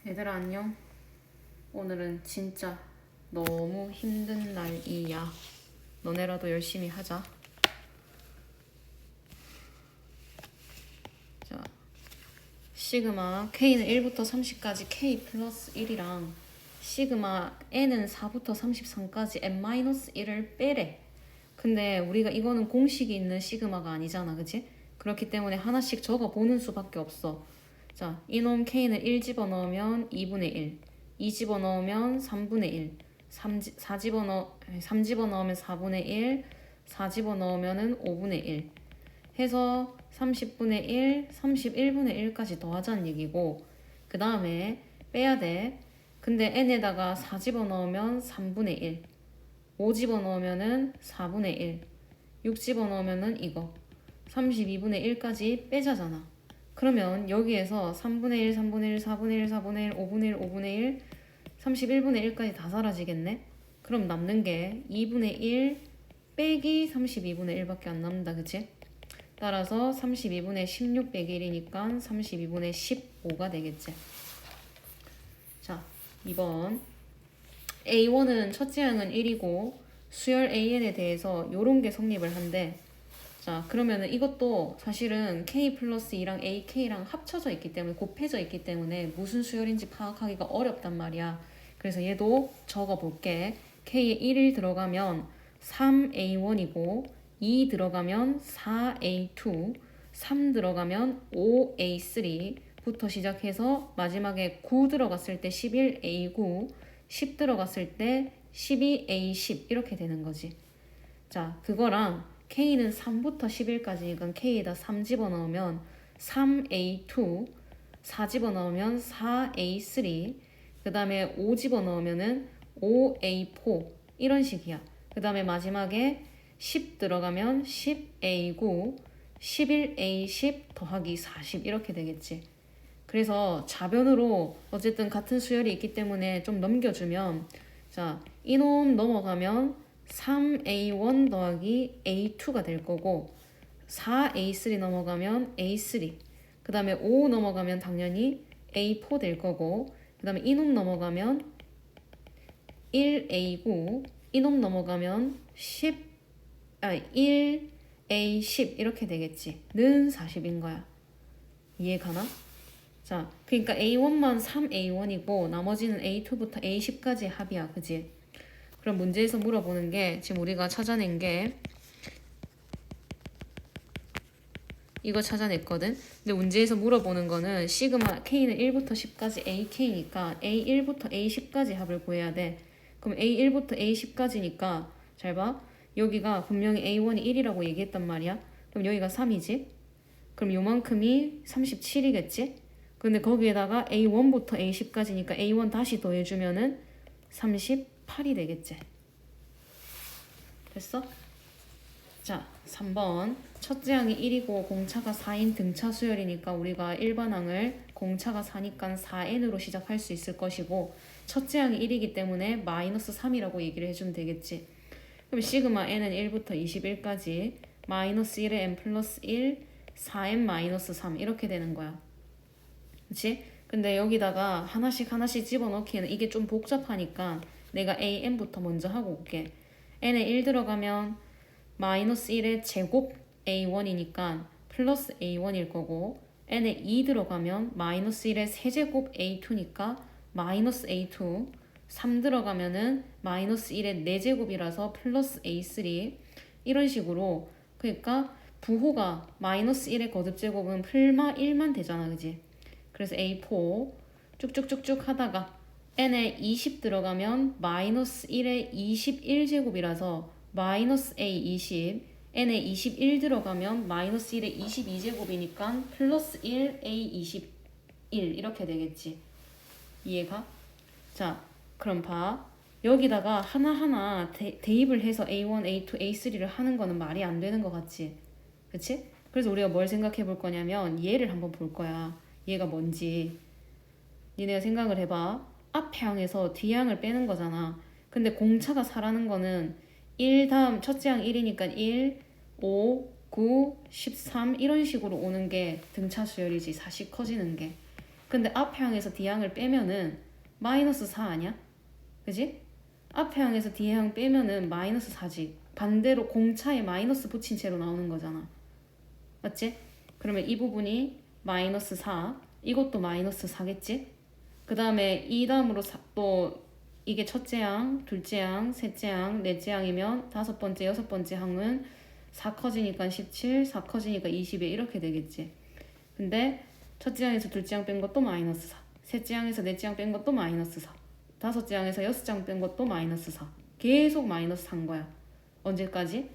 얘들아 안녕. 오늘은 진짜 너무 힘든 날이야. 너네라도 열심히 하자. 자, 시그마 K는 1부터 30까지 K 플러스 1이랑 시그마 N은 4부터 33까지 N-1을 빼래. 근데 우리가 이거는 공식이 있는 시그마가 아니잖아, 그치? 그렇기 때문에 하나씩 적어보는 수밖에 없어. 자, 이놈 K는 1 집어넣으면 2분의 1, 2 집어넣으면 3분의 1, 3 집어넣으면 4분의 1, 4 집어넣으면 5분의 1 해서 30분의 1, 31분의 1까지 더하자는 얘기고, 그 다음에 빼야 돼. 근데 n에다가 4 집어넣으면 3분의 1, 5 집어넣으면 4분의 1, 6 집어넣으면 이거 32분의 1까지 빼자잖아. 그러면 여기에서 3분의 1, 3분의 1, 4분의 1, 4분의 1, 5분의 1, 5분의 1, 31분의 1까지 다 사라지겠네? 그럼 남는 게 2분의 1 빼기 32분의 1밖에 안 남는다, 그치? 따라서 32분의 16 빼기 1이니까 32분의 15가 되겠지. 자, 2번. A1은 첫째 항은 1이고 수열 AN에 대해서 요런 게 성립을 한대. 자, 그러면은 이것도 사실은 K 플러스 2랑 AK랑 합쳐져 있기 때문에, 곱해져 있기 때문에 무슨 수열인지 파악하기가 어렵단 말이야. 그래서 얘도 적어볼게. K에 1이 들어가면 3A1이고 2 들어가면 4A2, 3 들어가면 5A3부터 시작해서 마지막에 9 들어갔을 때 11A9, 10 들어갔을 때 12A10 이렇게 되는 거지. 자, 그거랑 K는 3부터 11까지니까 K에다 3 집어넣으면 3A2, 4 집어넣으면 4A3, 그 다음에 5 집어넣으면 5A4 이런 식이야. 그 다음에 마지막에 10 들어가면 10A9, 11A10 더하기 40 이렇게 되겠지. 그래서 좌변으로 어쨌든 같은 수열이 있기 때문에 좀 넘겨주면, 자, 이놈 넘어가면 3A1 더하기 A2가 될 거고, 4A3 넘어가면 A3, 그 다음에 5 넘어가면 당연히 A4 될 거고, 그 다음에 이놈 넘어가면 1A9, 이놈 넘어가면 1A10 이렇게 되겠지. 는 40인 거야. 이해 가나? 자, 그러니까 A1만 3A1이고 나머지는 A2부터 A10까지 합이야, 그지? 그럼 문제에서 물어보는 게, 지금 우리가 찾아낸 게 이거 찾아냈거든? 근데 문제에서 물어보는 거는 시그마 K는 1부터 10까지 AK니까 A1부터 A10까지 합을 구해야 돼. 그럼 A1부터 A10까지니까 잘 봐. 여기가 분명히 A1이 1이라고 얘기했단 말이야. 그럼 여기가 3이지? 그럼 요만큼이 37이겠지? 근데 거기에다가 A1부터 A10까지니까 A1 다시 더해주면은 38이 되겠지. 됐어? 자, 3번. 첫째 항이 1이고 공차가 4인 등차 수열이니까 우리가 일반항을 공차가 4니까 4n으로 시작할 수 있을 것이고, 첫째 항이 1이기 때문에 마이너스 3이라고 얘기를 해주면 되겠지. 그럼 시그마 n은 1부터 21까지 마이너스 1에 n 플러스 1, 4n 마이너스 3 이렇게 되는 거야. 그치? 근데 여기다가 하나씩 집어넣기에는 이게 좀 복잡하니까 내가 AN부터 먼저 하고 올게. n에 1 들어가면 마이너스 1의 제곱 A1이니까 플러스 A1일 거고, n에 2 들어가면 마이너스 1의 세제곱 A2니까 마이너스 A2, 3 들어가면은 마이너스 1의 4제곱이라서 플러스 A3 이런 식으로. 그러니까 부호가 마이너스 1의 거듭제곱은 플마 1만 되잖아, 그지? 그래서 A4 쭉쭉쭉쭉 하다가 n에 20 들어가면 마이너스 1의 21제곱이라서 마이너스 A20, n에 21 들어가면 마이너스 1의 22제곱이니까 플러스 1 A21 이렇게 되겠지. 이해가? 자, 그럼 봐. 여기다가 하나하나 대입을 해서 A1, A2, A3를 하는 거는 말이 안 되는 것 같지? 그치? 그래서 우리가 뭘 생각해 볼 거냐면 얘를 한번 볼 거야. 얘가 뭔지. 니네가 생각을 해봐. 앞에 항에서 뒤 항을 빼는 거잖아. 근데 공차가 4라는 거는 1 다음 첫째 항 1이니까 1, 5, 9, 13 이런 식으로 오는 게 등차 수열이지. 4씩 커지는 게. 근데 앞향에서 D향을 빼면은 마이너스 4 아니야? 그지? 앞향에서 D향 빼면은 마이너스 4지. 반대로 공차에 마이너스 붙인 채로 나오는 거잖아. 맞지? 그러면 이 부분이 마이너스 4, 이것도 마이너스 4겠지? 그 다음에 이 다음으로 또 이게 첫째 항, 둘째 항, 셋째 항, 넷째 항이면 다섯 번째, 여섯 번째 항은 4 커지니까 17, 4 커지니까 21 이렇게 되겠지. 근데 첫째 항에서 둘째 항 뺀 것도 마이너스 4, 셋째 항에서 넷째 항 뺀 것도 마이너스 4, 다섯째 항에서 여섯째 항 뺀 것도 마이너스 4. 계속 마이너스 4인 거야. 언제까지?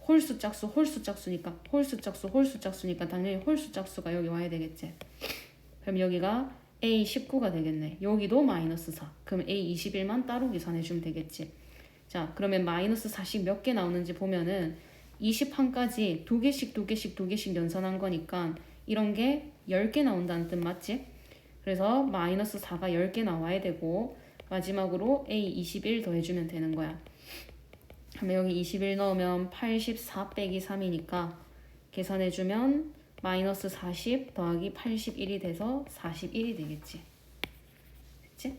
홀수 짝수, 홀수 짝수니까 홀수 짝수, 홀수 짝수니까 당연히 홀수 짝수가 여기 와야 되겠지. 그럼 여기가 A19가 되겠네. 여기도 마이너스 4. 그럼 A21만 따로 계산해주면 되겠지. 자, 그러면 마이너스 4씩 몇 개 나오는지 보면은 20항까지 두 개씩 연산한 거니까 이런 게 10개 나온다는 뜻 맞지? 그래서 마이너스 4가 10개 나와야 되고 마지막으로 A21 더해주면 되는 거야. 그러면 여기 21 넣으면 84 빼기 3이니까 계산해주면 마이너스 40 더하기 81이 돼서 41이 되겠지. 됐지?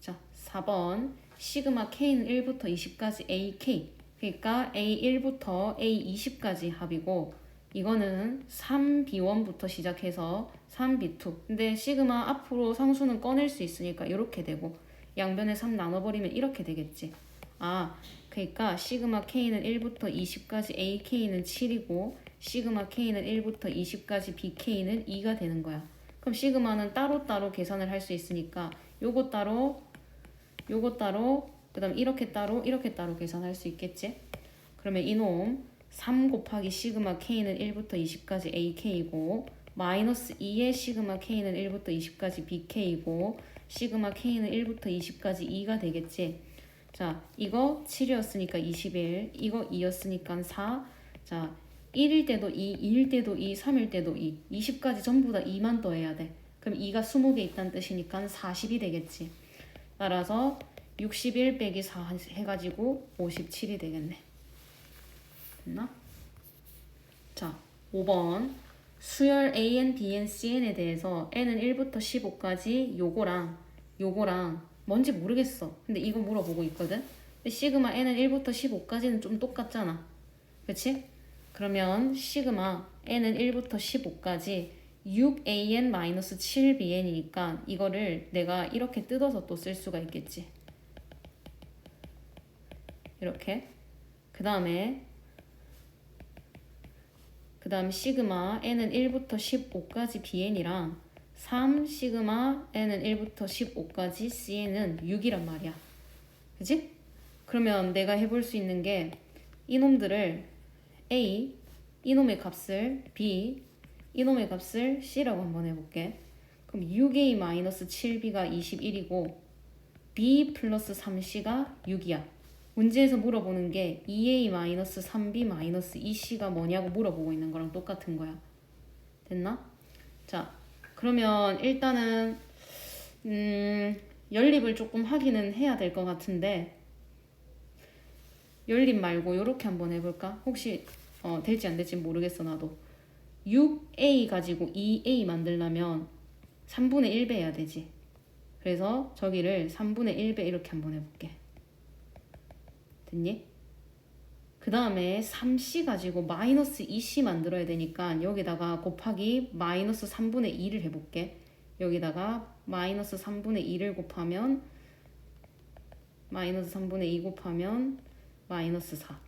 자, 4번 시그마 K는 1부터 20까지 AK. 그러니까 A1부터 A20까지 합이고 이거는 3B1부터 시작해서 3B2. 근데 시그마 앞으로 상수는 꺼낼 수 있으니까 이렇게 되고 양변에 3 나눠버리면 이렇게 되겠지. 아, 그러니까 시그마 K는 1부터 20까지 AK는 7이고 시그마 K는 1부터 20까지 BK는 2가 되는 거야. 그럼 시그마는 따로따로 계산을 할 수 있으니까 요거 따로, 그 다음 이렇게 따로 계산할 수 있겠지? 그러면 이놈 3 곱하기 시그마 K는 1부터 20까지 AK이고 마이너스 2의 시그마 K는 1부터 20까지 BK이고 시그마 K는 1부터 20까지 2가 되겠지? 자, 이거 7이었으니까 21, 이거 2였으니까 4. 자, 1일 때도 2, 2일 때도 2, 3일 때도 2, 20까지 전부 다 2만 더해야 돼. 그럼 2가 20개 있다는 뜻이니까 40이 되겠지. 따라서 61 빼기 4 해가지고 57이 되겠네. 됐나? 자, 5번 수열 AN, BN, CN에 대해서 N은 1부터 15까지 요거랑 뭔지 모르겠어. 근데 이거 물어보고 있거든. 근데 시그마 N은 1부터 15까지는 좀 똑같잖아. 그치? 그러면 시그마 N은 1부터 15까지 6AN-7BN이니까 이거를 내가 이렇게 뜯어서 또 쓸 수가 있겠지. 이렇게. 그 다음에 시그마 N은 1부터 15까지 BN이랑 3 시그마 N은 1부터 15까지 CN은 6이란 말이야. 그치? 그러면 내가 해볼 수 있는 게 이놈들을 A, 이놈의 값을 B, 이놈의 값을 C라고 한번 해볼게. 그럼 6A-7B가 21이고 B 플러스 3C가 6이야. 문제에서 물어보는 게 2A-3B-2C가 뭐냐고 물어보고 있는 거랑 똑같은 거야. 됐나? 자, 그러면 일단은 연립을 조금 하기는 해야 될 것 같은데 연립 말고 이렇게 한번 해볼까? 혹시 될지 안 될지 모르겠어 나도. 6A 가지고 2A 만들려면 3분의 1배 해야 되지. 그래서 저기를 3분의 1배 이렇게 한번 해볼게. 됐니? 그 다음에 3C 가지고 마이너스 2C 만들어야 되니까 여기다가 곱하기 마이너스 3분의 2를 해볼게. 여기다가 마이너스 3분의 2를 곱하면 마이너스 3분의 2 곱하면 마이너스 4.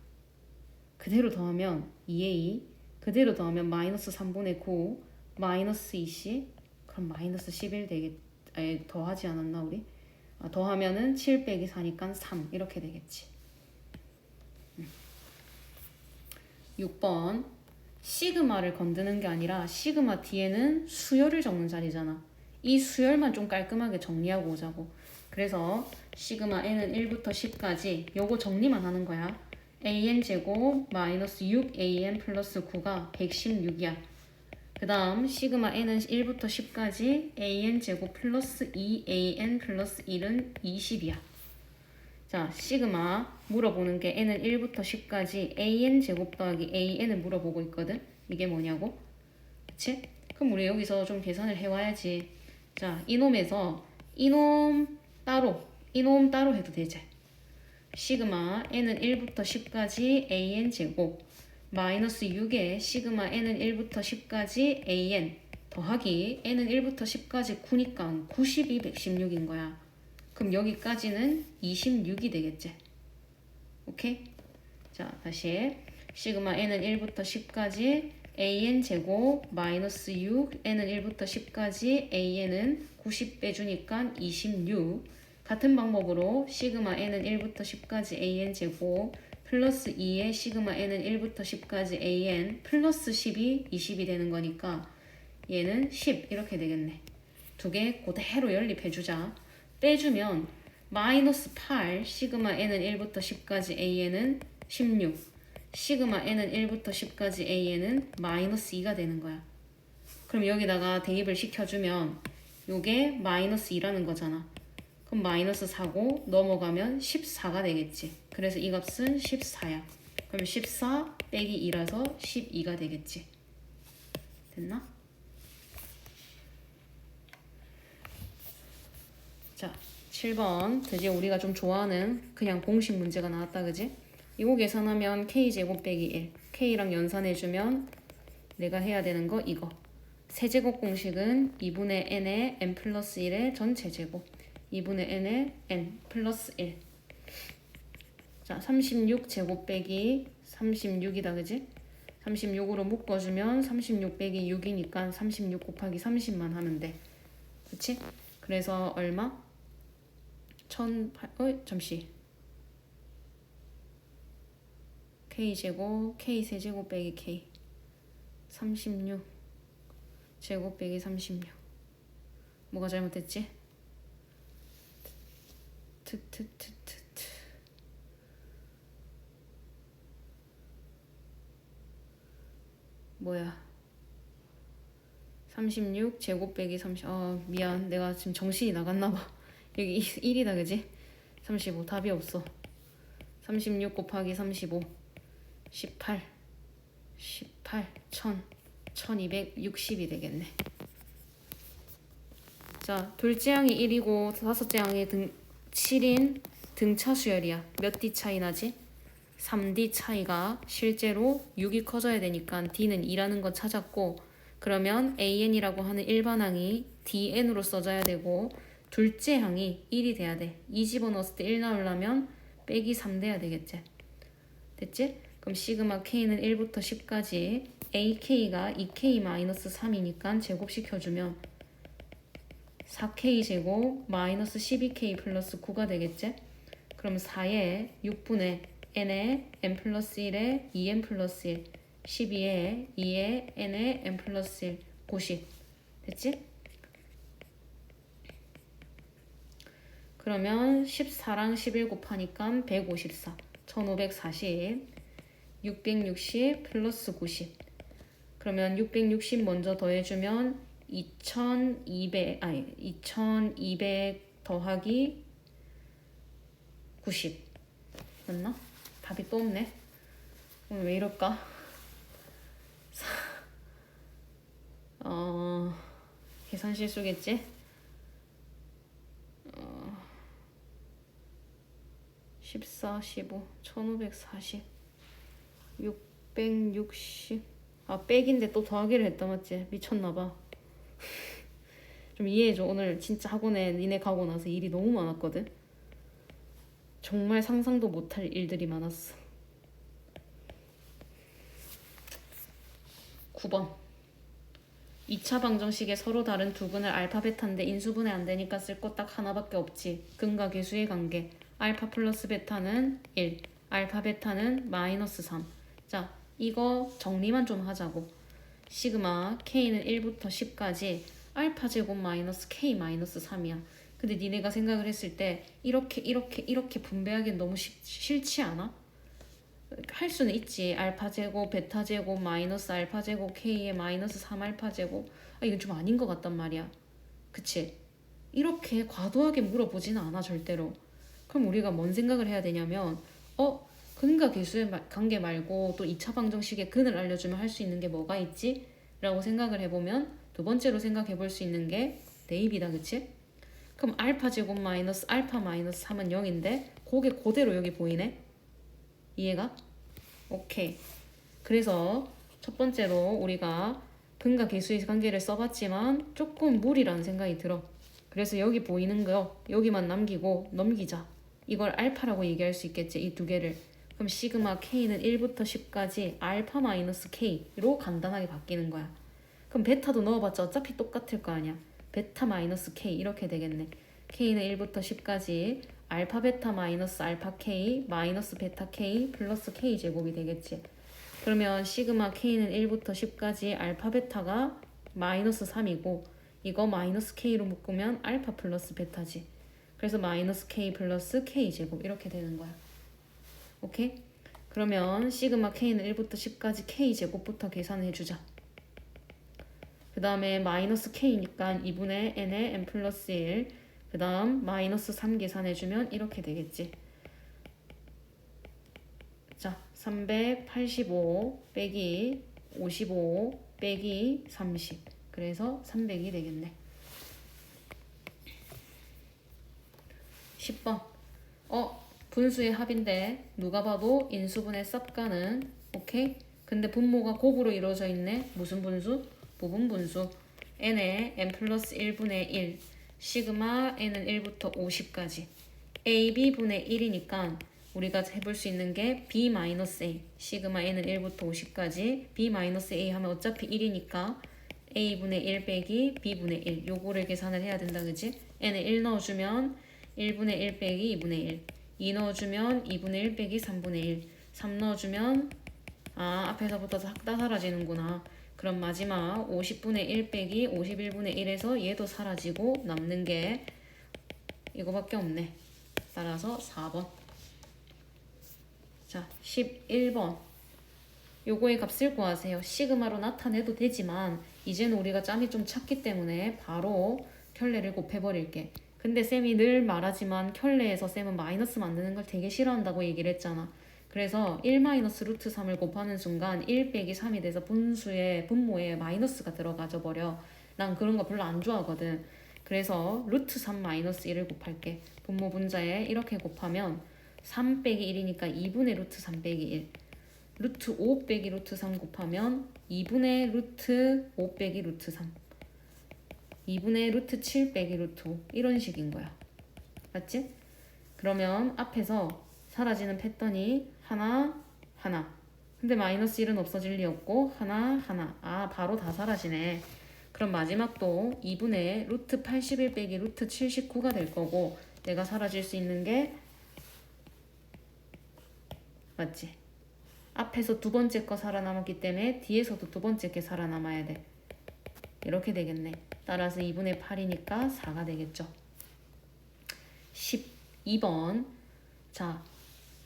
그대로 더하면 2A. 그대로 더하면 마이너스 3분의 9 마이너스 2C. 그럼 마이너스 11 되겠. 더하지 않았나 우리? 더하면은 7 빼기 4니까 3 이렇게 되겠지. 6번 시그마를 건드는 게 아니라 시그마 뒤에는 수열을 적는 자리잖아. 이 수열만 좀 깔끔하게 정리하고 오자고. 그래서 시그마 n은 1부터 10까지 요거 정리만 하는 거야. an 제곱 마이너스 6an 플러스 9가 116이야. 그 다음 시그마 n은 1부터 10까지 an 제곱 플러스 2an 플러스 1은 20이야. 자, 시그마 물어보는 게 n은 1부터 10까지 an 제곱 더하기 an을 물어보고 있거든. 이게 뭐냐고? 그치? 그럼 우리 여기서 좀 계산을 해와야지. 자, 이놈에서 이놈 따로 해도 되지. 시그마 n은 1부터 10까지 an 제곱 마이너스 6에 시그마 n은 1부터 10까지 an 더하기 n은 1부터 10까지 9니까 92, 116인 거야. 그럼 여기까지는 26이 되겠지. 오케이? 자, 다시 시그마 n은 1부터 10까지 an 제곱 마이너스 6 n은 1부터 10까지 an은 90 빼주니까 26. 같은 방법으로 시그마 n은 1부터 10까지 an 제곱 플러스 2에 시그마 n은 1부터 10까지 an 플러스 10이 20이 되는 거니까 얘는 10 이렇게 되겠네. 두 개 그대로 연립해주자. 빼주면 마이너스 8 시그마 n은 1부터 10까지 an은 16 시그마 n은 1부터 10까지 an은 마이너스 2가 되는 거야. 그럼 여기다가 대입을 시켜주면 요게 마이너스 2라는 거잖아. 그럼 마이너스 4고 넘어가면 14가 되겠지. 그래서 이 값은 14야. 그럼 14 빼기 2라서 12가 되겠지. 됐나? 자, 7번 드디어 우리가 좀 좋아하는 그냥 공식 문제가 나왔다. 그지? 이거 계산하면 k제곱 빼기 1 k랑 연산해주면 내가 해야 되는 거 이거 세제곱 공식은 2분의 n의 n 플러스 1의 전체 제곱 2분의 n의 n 플러스 1. 자, 36 제곱 빼기 36이다. 그지? 36으로 묶어주면 36 빼기 6이니까 36 곱하기 30만 하면 돼. 그치? 그래서 얼마? 1008, 잠시. k제곱, k세제곱 빼기 k 36 제곱 빼기 36. 뭐가 잘못됐지? 뭐야? 36 제곱 빼기 30. 미안. 내가 지금 정신이 나갔나봐. 여기 1이다. 그지? 35 답이 없어. 36 곱하기 35 18 1260이 되겠네. 자, 둘째 항이 1이고 다섯째 항이 7인 등차 수열이야. 몇 D 차이 나지? 3D 차이가 실제로 6이 커져야 되니까 D는 2라는 거 찾았고, 그러면 AN이라고 하는 일반항이 DN으로 써져야 되고 둘째 항이 1이 돼야 돼. 2 집어넣었을 때 1 나오려면 빼기 3 돼야 되겠지. 됐지? 그럼 시그마 K는 1부터 10까지 AK가 2K-3이니까 제곱시켜주면 4K 제곱 마이너스 12K 플러스 9가 되겠지? 그럼 4에 6분의 n에 n 플러스 1에 2n 플러스 1 12에 2에 n에 n 플러스 1 90 됐지? 그러면 14랑 11 곱하니까 154 1540 660 플러스 90 그러면 660 먼저 더해주면 2200 더하기 90 맞나? 답이 또 없네. 오늘 왜 이럴까? 계산 실수겠지? 14, 15, 1540 660 백인데 또 더하기를 했다. 맞지? 미쳤나봐. 좀 이해해줘. 오늘 진짜 학원에 니네 가고 나서 일이 너무 많았거든. 정말 상상도 못할 일들이 많았어. 9번 2차 방정식에 서로 다른 두 근을 알파 베타인데 인수분해 안 되니까 쓸 거 딱 하나밖에 없지. 근과 계수의 관계. 알파 플러스 베타는 1 알파 베타는 마이너스 3. 자, 이거 정리만 좀 하자고. 시그마 K는 1부터 10까지 알파 제곱 마이너스 K 마이너스 3이야. 근데 니네가 생각을 했을 때 이렇게 분배하기엔 너무 싫지 않아? 할 수는 있지. 알파 제곱 베타 제곱 마이너스 알파 제곱 K에 마이너스 3 알파 제곱. 이건 좀 아닌 것 같단 말이야. 그치? 이렇게 과도하게 물어보지는 않아 절대로. 그럼 우리가 뭔 생각을 해야 되냐면 근과 계수의 관계 말고 또 2차 방정식의 근을 알려주면 할 수 있는 게 뭐가 있지? 라고 생각을 해보면 두 번째로 생각해 볼 수 있는 게 대입이다, 그치? 그럼 알파 제곱 마이너스 알파 마이너스 3은 0인데 그게 그대로 여기 보이네? 이해가? 오케이. 그래서 첫 번째로 우리가 근과 계수의 관계를 써봤지만 조금 무리라는 생각이 들어. 그래서 여기 보이는 거 여기만 남기고 넘기자. 이걸 알파라고 얘기할 수 있겠지, 이 두 개를. 그럼 시그마 K는 1부터 10까지 알파 마이너스 K로 간단하게 바뀌는 거야. 그럼 베타도 넣어봤자 어차피 똑같을 거 아니야. 베타 마이너스 K 이렇게 되겠네. K는 1부터 10까지 알파 베타 마이너스 알파 K 마이너스 베타 K 플러스 K 제곱이 되겠지. 그러면 시그마 K는 1부터 10까지 알파 베타가 마이너스 3이고 이거 마이너스 K로 묶으면 알파 플러스 베타지. 그래서 마이너스 K 플러스 K 제곱 이렇게 되는 거야. 오케이? 그러면 시그마 K는 1부터 10까지 K 제곱부터 계산해 주자. 그 다음에 마이너스 K니까 2분의 N에 N 플러스 1. 그 다음 마이너스 3 계산해주면 이렇게 되겠지. 자, 385 빼기 55 빼기 30. 그래서 300이 되겠네. 10번. 분수의 합인데 누가 봐도 인수분해 쌉가는. 오케이? 근데 분모가 곱으로 이루어져 있네. 무슨 분수? 부분분수. n에 n 플러스 1분의 1. 시그마 n은 1부터 50까지. ab분의 1이니까 우리가 해볼 수 있는 게 b-a. 시그마 n은 1부터 50까지. b-a 하면 어차피 1이니까 a분의 1 빼기 b분의 1. 요거를 계산을 해야 된다, 그지? n에 1 넣어주면 1분의 1 빼기 2분의 1. 2 넣어주면 2분의 1 빼기 3분의 1. 3 넣어주면 앞에서부터 다 사라지는구나. 그럼 마지막 50분의 1 빼기 51분의 1에서 얘도 사라지고 남는 게 이거밖에 없네. 따라서 4번. 자, 11번. 요거의 값을 구하세요. 시그마로 나타내도 되지만 이제는 우리가 짬이 좀 찼기 때문에 바로 켤레를 곱해버릴게. 근데 쌤이 늘 말하지만 켤레에서 쌤은 마이너스 만드는 걸 되게 싫어한다고 얘기를 했잖아. 그래서 1 마이너스 루트 3을 곱하는 순간 1 빼기 3이 돼서 분모에 마이너스가 들어가져 버려. 난 그런 거 별로 안 좋아하거든. 그래서 루트 3 마이너스 1을 곱할게. 분모 분자에 이렇게 곱하면 3 빼기 1이니까 2분의 루트 3 빼기 1. 루트 5 빼기 루트 3 곱하면 2분의 루트 5 빼기 루트 3. 2분의 루트 7 빼기 루트 5. 이런 식인 거야. 맞지? 그러면 앞에서 사라지는 패턴이 하나, 하나. 근데 마이너스 1은 없어질 리 없고 하나, 하나. 바로 다 사라지네. 그럼 마지막도 2분의 루트 81 빼기 루트 79가 될 거고 내가 사라질 수 있는 게 맞지? 앞에서 두 번째 거 살아남았기 때문에 뒤에서도 두 번째 게 살아남아야 돼. 이렇게 되겠네. 따라서 2분의 8이니까 4가 되겠죠. 12번. 자,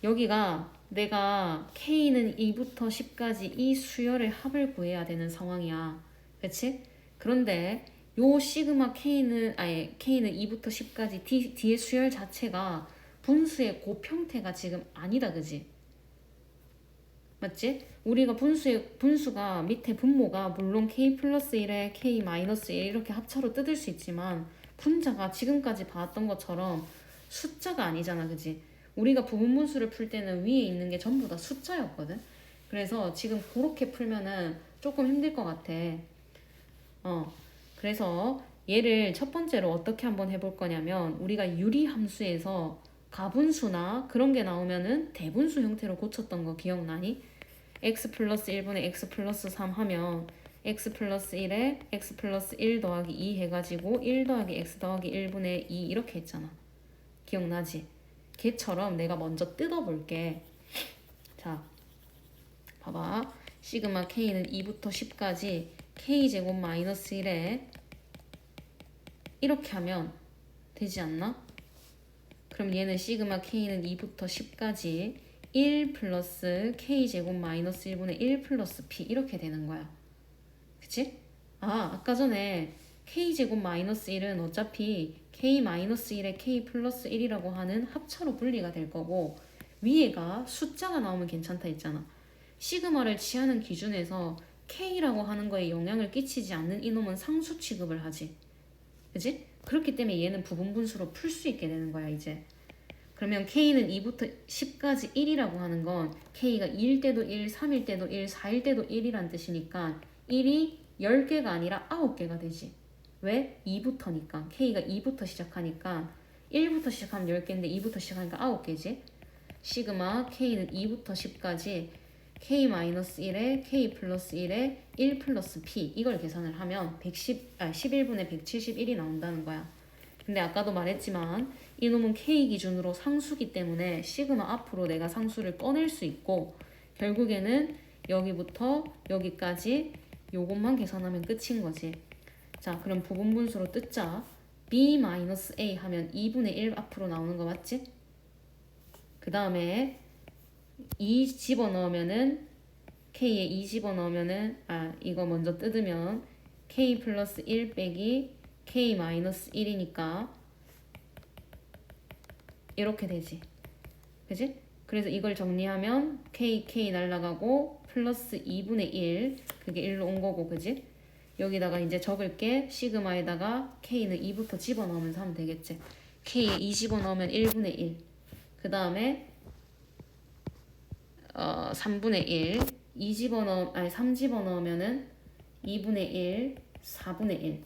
여기가 내가 K는 2부터 10까지 이 수열의 합을 구해야 되는 상황이야. 그치? 그런데 요 시그마 K는 2부터 10까지 뒤에 수열 자체가 분수의 곱 형태가 지금 아니다, 그지? 맞지? 우리가 분수가 밑에 분모가 물론 K 플러스 1에 K 마이너스 1 이렇게 합차로 뜯을 수 있지만 분자가 지금까지 봤던 것처럼 숫자가 아니잖아, 그지? 우리가 부분분수를 풀 때는 위에 있는 게 전부 다 숫자였거든. 그래서 지금 그렇게 풀면은 조금 힘들 것 같아. 그래서 얘를 첫 번째로 어떻게 한번 해볼 거냐면 우리가 유리함수에서 가분수나 그런 게 나오면은 대분수 형태로 고쳤던 거 기억나니? x 플러스 1분의 x 플러스 3 하면 x 플러스 1에 x 플러스 1 더하기 2 해가지고 1 더하기 x 더하기 1분의 2 이렇게 했잖아. 기억나지? 걔처럼 내가 먼저 뜯어볼게. 자, 봐봐. 시그마 K는 2부터 10까지 K제곱 마이너스 1에 이렇게 하면 되지 않나? 그럼 얘는 시그마 K는 2부터 10까지 1 플러스 K제곱 마이너스 1분의 1 플러스 P 이렇게 되는 거야. 그치? 아까 전에 K제곱 마이너스 1은 어차피 K 마이너스 1에 K 플러스 1이라고 하는 합차로 분리가 될 거고 위에가 숫자가 나오면 괜찮다 했잖아. 시그마를 취하는 기준에서 K라고 하는 거에 영향을 끼치지 않는 이놈은 상수 취급을 하지. 그지? 그렇기 때문에 얘는 부분분수로 풀 수 있게 되는 거야 이제. 그러면 K는 2부터 10까지 1이라고 하는 건 K가 2일 때도 1, 3일 때도 1, 4일 때도 1이란 뜻이니까 1이 10개가 아니라 9개가 되지. 왜? 2부터니까. K가 2부터 시작하니까 1부터 시작하면 10개인데 2부터 시작하니까 9개지. 시그마 K는 2부터 10까지 K-1에 K 플러스 1에 1 플러스 P 이걸 계산을 하면 11분의 171이 나온다는 거야. 근데 아까도 말했지만 이놈은 K 기준으로 상수기 때문에 시그마 앞으로 내가 상수를 꺼낼 수 있고 결국에는 여기부터 여기까지 요것만 계산하면 끝인 거지. 자, 그럼 부분분수로 뜯자. B-A 하면 2분의 1 앞으로 나오는 거 맞지? 그 다음에 2 집어넣으면은 K에 2 집어넣으면은 이거 먼저 뜯으면 K 플러스 1 빼기 K 마이너스 1이니까 이렇게 되지. 그지? 그래서 이걸 정리하면 K 날라가고 플러스 2분의 1 그게 1로 온 거고 그지? 여기다가 이제 적을게. 시그마에다가 K는 2부터 집어넣으면서 하면 되겠지. K에 2 집어넣으면 1분의 1. 그 다음에 3분의 1 3 집어넣으면은 2분의 1 4분의 1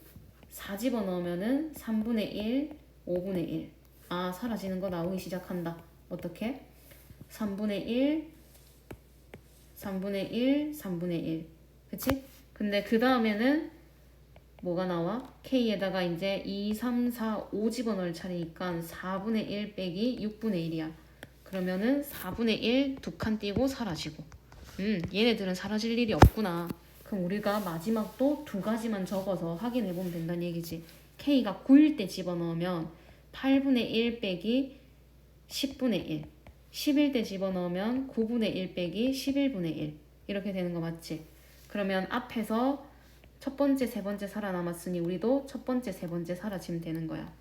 4 집어넣으면은 3분의 1 5분의 1 사라지는 거 나오기 시작한다. 어떻게? 3분의 1 3분의 1 3분의 1 그치? 근데 그 다음에는 뭐가 나와? K에다가 이제 2, 3, 4, 5 집어넣을 차례니까 4분의 1 빼기 6분의 1이야. 그러면은 4분의 1 두 칸 띄고 사라지고. 얘네들은 사라질 일이 없구나. 그럼 우리가 마지막도 두 가지만 적어서 확인해 보면 된다는 얘기지. K가 9일 때 집어넣으면 8분의 1 빼기 10분의 1. 10일 때 집어넣으면 9분의 1 빼기 11분의 1. 이렇게 되는 거 맞지? 그러면 앞에서 첫 번째, 세 번째 살아남았으니 우리도 첫 번째, 세 번째 사라지면 되는 거야.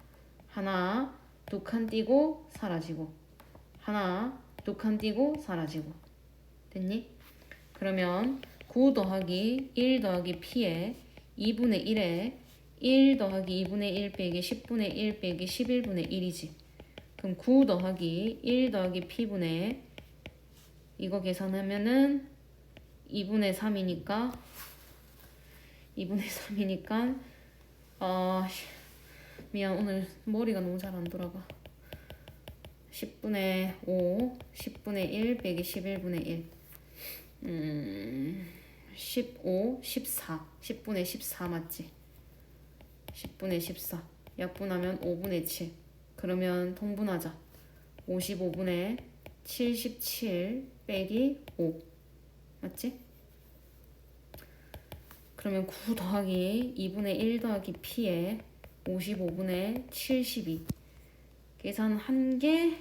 하나, 두 칸 띄고 사라지고. 하나, 두 칸 띄고 사라지고. 됐니? 그러면 9 더하기 1 더하기 P에 2분의 1에 1 더하기 2분의 1 빼기 10분의 1 빼기 11분의 1이지. 그럼 9 더하기 1 더하기 P분의 이거 계산하면은 2분의 3이니까 미안 오늘 머리가 너무 잘 안 돌아가. 10분의 5 10분의 1 빼기 11분의 1 15 14 10분의 14 맞지? 10분의 14 약분하면 5분의 7 그러면 통분하자. 55분의 77 빼기 5 맞지? 그러면 9 더하기 2분의 1 더하기 P에 55분의 72 계산 1개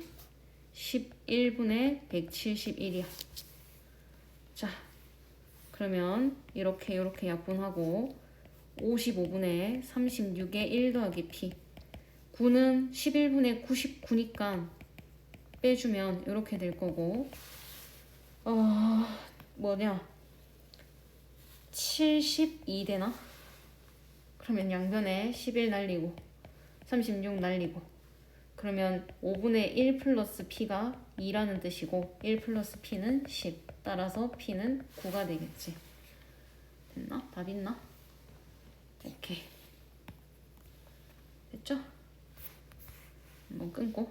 11분의 171이야. 자, 그러면 이렇게 약분하고 55분의 36에 1 더하기 P 9는 11분의 99니까 빼주면 이렇게 될 거고 뭐냐 72 되나? 그러면 양변에 11 날리고 36 날리고 그러면 5분의 1 플러스 P가 2라는 뜻이고 1 플러스 P는 10 따라서 P는 9가 되겠지. 됐나? 답 있나? 오케이 됐죠? 한번 끊고